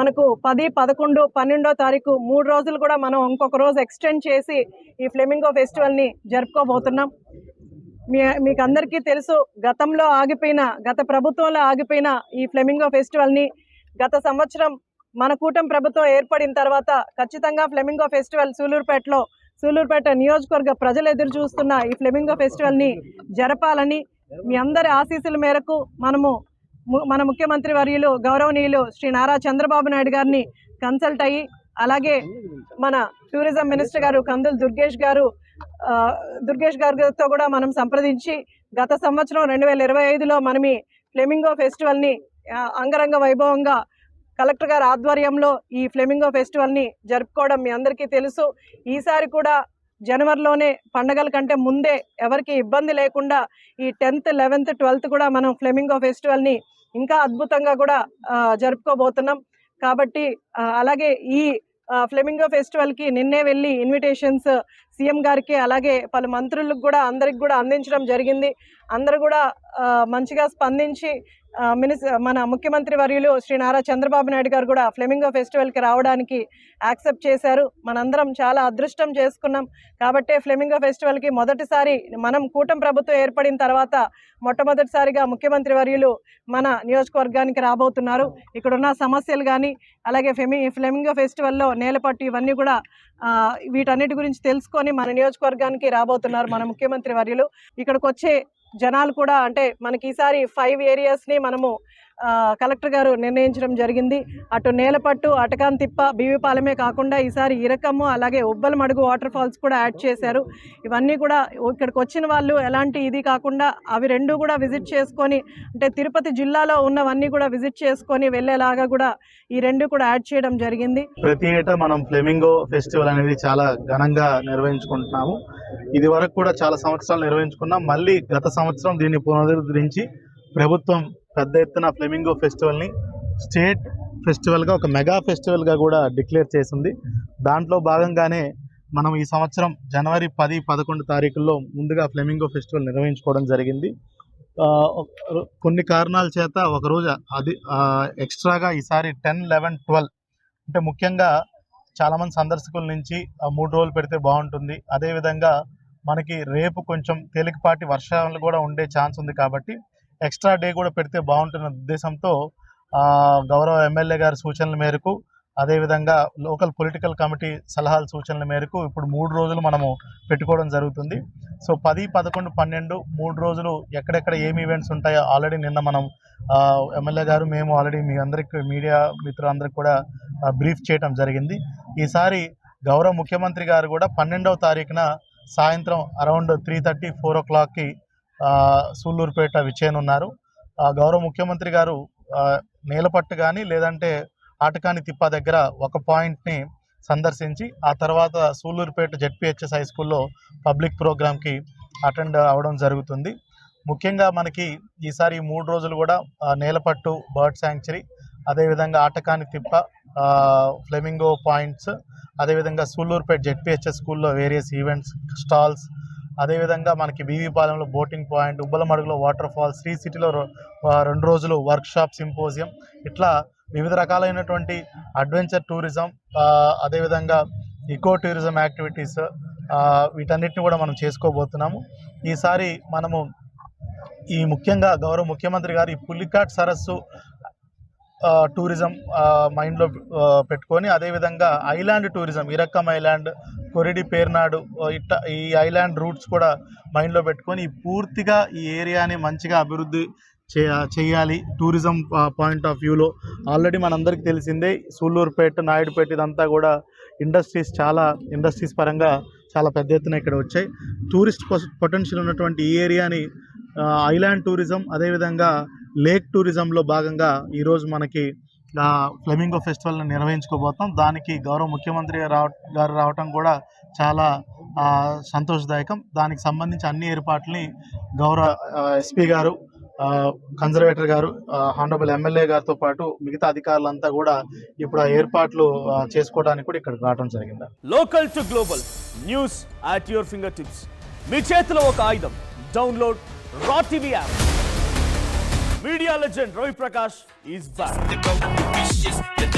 మనకు 10, 11, 12వ తారీఖు 3 రోజులు కూడా మనం ఇంకొక రోజు ఎక్స్టెండ్ చేసి ఈ ఫ్లెమింగో ఫెస్టివల్ని జరుపుకోబోతున్నాం. మీకు అందరికీ తెలుసు, గతంలో ఆగిపోయిన, గత ప్రభుత్వంలో ఆగిపోయిన ఈ ఫ్లెమింగో ఫెస్టివల్ని గత సంవత్సరం మన కూటమి ప్రభుత్వం ఏర్పడిన తర్వాత ఖచ్చితంగా ఫ్లెమింగో ఫెస్టివల్ సూలూరుపేట నియోజకవర్గ ప్రజలు ఎదురు చూస్తున్న ఈ ఫ్లెమింగో ఫెస్టివల్ని జరపాలని మీ అందరి ఆశీస్సుల మేరకు మన ముఖ్యమంత్రి వర్యులు గౌరవనీయులు శ్రీ నారా చంద్రబాబు నాయుడు గారిని కన్సల్ట్ అయ్యి, అలాగే మన టూరిజం మినిస్టర్ గారు కందుల దుర్గేష్ గారితో కూడా మనం సంప్రదించి గత సంవత్సరం 2025లో మనం ఈ ఫ్లెమింగో ఫెస్టివల్ని అంగరంగ వైభవంగా కలెక్టర్ గారి ఆధ్వర్యంలో ఈ ఫ్లెమింగో ఫెస్టివల్ని జరుపుకోవడం మీ అందరికీ తెలుసు. ఈసారి కూడా జనవరిలోనే పండగల కంటే ముందే ఎవరికి ఇబ్బంది లేకుండా ఈ 10th, 11th, 12th కూడా మనం ఫ్లెమింగో ఫెస్టివల్ని ఇంకా అద్భుతంగా కూడా జరుపుకోబోతున్నాం. కాబట్టి అలాగే ఈ ఫ్లెమింగో ఫెస్టివల్కి నిన్నే వెళ్ళి ఇన్విటేషన్స్ సీఎం గారికి అలాగే పలు మంత్రులకు కూడా అందరికి కూడా అందించడం జరిగింది. అందరూ కూడా మంచిగా స్పందించి మన ముఖ్యమంత్రి వర్యులు శ్రీ నారా చంద్రబాబు నాయుడు గారు కూడా ఫ్లెమింగో ఫెస్టివల్కి రావడానికి యాక్సెప్ట్ చేశారు. మనందరం చాలా అదృష్టం చేసుకున్నాం. కాబట్టే ఫ్లెమింగో ఫెస్టివల్కి మొదటిసారి మనం కూటమి ప్రభుత్వం ఏర్పడిన తర్వాత మొట్టమొదటిసారిగా ముఖ్యమంత్రి వర్యులు మన నియోజకవర్గానికి రాబోతున్నారు. ఇక్కడున్న సమస్యలు కానీ అలాగే ఫ్లెమింగో ఫెస్టివల్లో నేలపట్టు ఇవన్నీ కూడా వీటన్నిటి గురించి తెలుసుకొని మన నియోజకవర్గానికి రాబోతున్నారు మన ముఖ్యమంత్రి వర్యులు. ఇక్కడికి వచ్చే జనాలు కూడా అంటే మనకి ఈసారి 5 ఏరియాస్ని మనము కలెక్టర్ గారు నిర్ణయించడం జరిగింది. అటు నేలపట్టు, అటకాంతిప్ప, బీవీపాలెమే కాకుండా ఈసారి ఇరకము అలాగే ఉబ్బలమడుగు వాటర్ ఫాల్స్ కూడా యాడ్ చేశారు. ఇవన్నీ కూడా ఇక్కడికి వచ్చిన వాళ్ళు ఎలాంటి ఇది కాకుండా అవి రెండు కూడా విజిట్ చేసుకొని, అంటే తిరుపతి జిల్లాలో ఉన్నవన్నీ కూడా విజిట్ చేసుకొని వెళ్ళేలాగా కూడా ఈ రెండు కూడా యాడ్ చేయడం జరిగింది. ప్రతి ఏటా మనం ఫ్లెమింగో ఫెస్టివల్ అనేది చాలా ఘనంగా నిర్వహించుకుంటున్నాము. ఇది వరకు కూడా చాలా సంవత్సరాలు నిర్వహించుకున్నాం. మళ్ళీ గత సంవత్సరం దీన్ని పునరుద్ధరించి ప్రభుత్వం పెద్ద ఎత్తున ఫ్లెమింగో ఫెస్టివల్ని స్టేట్ ఫెస్టివల్గా, ఒక మెగా ఫెస్టివల్గా కూడా డిక్లేర్ చేసింది. దాంట్లో భాగంగానే మనం ఈ సంవత్సరం జనవరి 10, 11 తారీఖుల్లో ముందుగా ఫ్లెమింగో ఫెస్టివల్ నిర్వహించుకోవడం జరిగింది. కొన్ని కారణాల చేత ఒకరోజు అది ఎక్స్ట్రాగా ఈసారి 10, 11, 12 అంటే ముఖ్యంగా చాలామంది సందర్శకుల నుంచి 3 రోజులు పెడితే బాగుంటుంది. అదేవిధంగా మనకి రేపు కొంచెం తేలికపాటి వర్షాలు కూడా ఉండే ఛాన్స్ ఉంది కాబట్టి ఎక్స్ట్రా డే కూడా పెడితే బాగుంటున్న ఉద్దేశంతో గౌరవ ఎమ్మెల్యే గారి సూచనల మేరకు, అదేవిధంగా లోకల్ పొలిటికల్ కమిటీ సలహాల సూచనల మేరకు ఇప్పుడు 3 రోజులు మనము పెట్టుకోవడం జరుగుతుంది. సో 10, 11, 12 3 రోజులు ఎక్కడెక్కడ ఏమి ఈవెంట్స్ ఉంటాయో ఆల్రెడీ నిన్న మనం ఎమ్మెల్యే గారు మేము ఆల్రెడీ మీ అందరికి, మీడియా మిత్రులందరికీ కూడా బ్రీఫ్ చేయడం జరిగింది. ఈసారి గౌరవ ముఖ్యమంత్రి గారు కూడా 12వ తారీఖున సాయంత్రం అరౌండ్ 3:30, 4 o'clockకి సూళ్ళూరుపేట విచ్చేయనున్నారు. గౌరవ ముఖ్యమంత్రి గారు నేలపట్టు కానీ లేదంటే ఆటకాని తిప్ప దగ్గర ఒక పాయింట్ని సందర్శించి ఆ తర్వాత సూళ్ళూరుపేట జెడ్పీహెచ్ఎస్ హై స్కూల్లో పబ్లిక్ ప్రోగ్రామ్కి అటెండ్ అవ్వడం జరుగుతుంది. ముఖ్యంగా మనకి ఈసారి 3 రోజులు కూడా నేలపట్టు బర్డ్ శాంక్చురీ, అదేవిధంగా ఆటకాని తిప్ప, ఫ్లెమింగో పాయింట్స్, అదేవిధంగా సూళ్ళూరుపేట జెడ్పీహెచ్ఎస్ స్కూల్లో వేరియస్ ఈవెంట్స్, స్టాల్స్, అదేవిధంగా మనకి బీవీపాలెంలో బోటింగ్ పాయింట్, ఉబ్బలమడుగులో వాటర్ ఫాల్స్, శ్రీ సిటీలో 2 రోజులు వర్క్షాప్, సింపోజియం, ఇట్లా వివిధ రకాలైనటువంటి అడ్వెంచర్ టూరిజం, అదేవిధంగా ఈకో టూరిజం యాక్టివిటీస్, వీటన్నిటిని కూడా మనం చేసుకోబోతున్నాము. ఈసారి మనము ముఖ్యంగా గౌరవ ముఖ్యమంత్రి గారు ఈ పులికాట్ సరస్సు టూరిజం మైండ్లో పెట్టుకొని, అదేవిధంగా ఐలాండ్ టూరిజం, ఇరక్కం ఐలాండ్, కొరిడి, పేర్నాడు, ఇట్లా ఈ ఐలాండ్ రూట్స్ కూడా మైండ్లో పెట్టుకొని పూర్తిగా ఈ ఏరియాని మంచిగా అభివృద్ధి చేయాలి టూరిజం పాయింట్ ఆఫ్ వ్యూలో. ఆల్రెడీ మనందరికీ తెలిసిందే సూళ్ళూరుపేట, నాయుడుపేట ఇదంతా కూడా ఇండస్ట్రీస్ పరంగా చాలా పెద్ద ఎత్తున ఇక్కడ వచ్చాయి. టూరిస్ట్ పొటెన్షియల్ ఉన్నటువంటి ఈ ఏరియాని ఐలాండ్ టూరిజం, అదేవిధంగా లేక్ టూరిజంలో భాగంగా ఈరోజు మనకి ఫ్లెమింగో ఫెస్టివల్ని నిర్వహించుకోబోతాం. దానికి గౌరవ ముఖ్యమంత్రి గారు రావటం కూడా చాలా సంతోషదాయకం. దానికి సంబంధించి అన్ని ఏర్పాట్లని గౌరవ ఎస్పీ గారు, కన్జర్వేటర్ గారు, హానరబుల్ ఎమ్మెల్యే గారితో పాటు మిగతా అధికారులంతా కూడా ఇప్పుడు ఆ ఏర్పాట్లు చేసుకోవడానికి కూడా ఇక్కడికి రావడం జరిగింది. Local to global news at your fingertips. మీ చేతిలో ఒక ఆయుధం. Download R TV app. Media legend Ravi Prakash is back.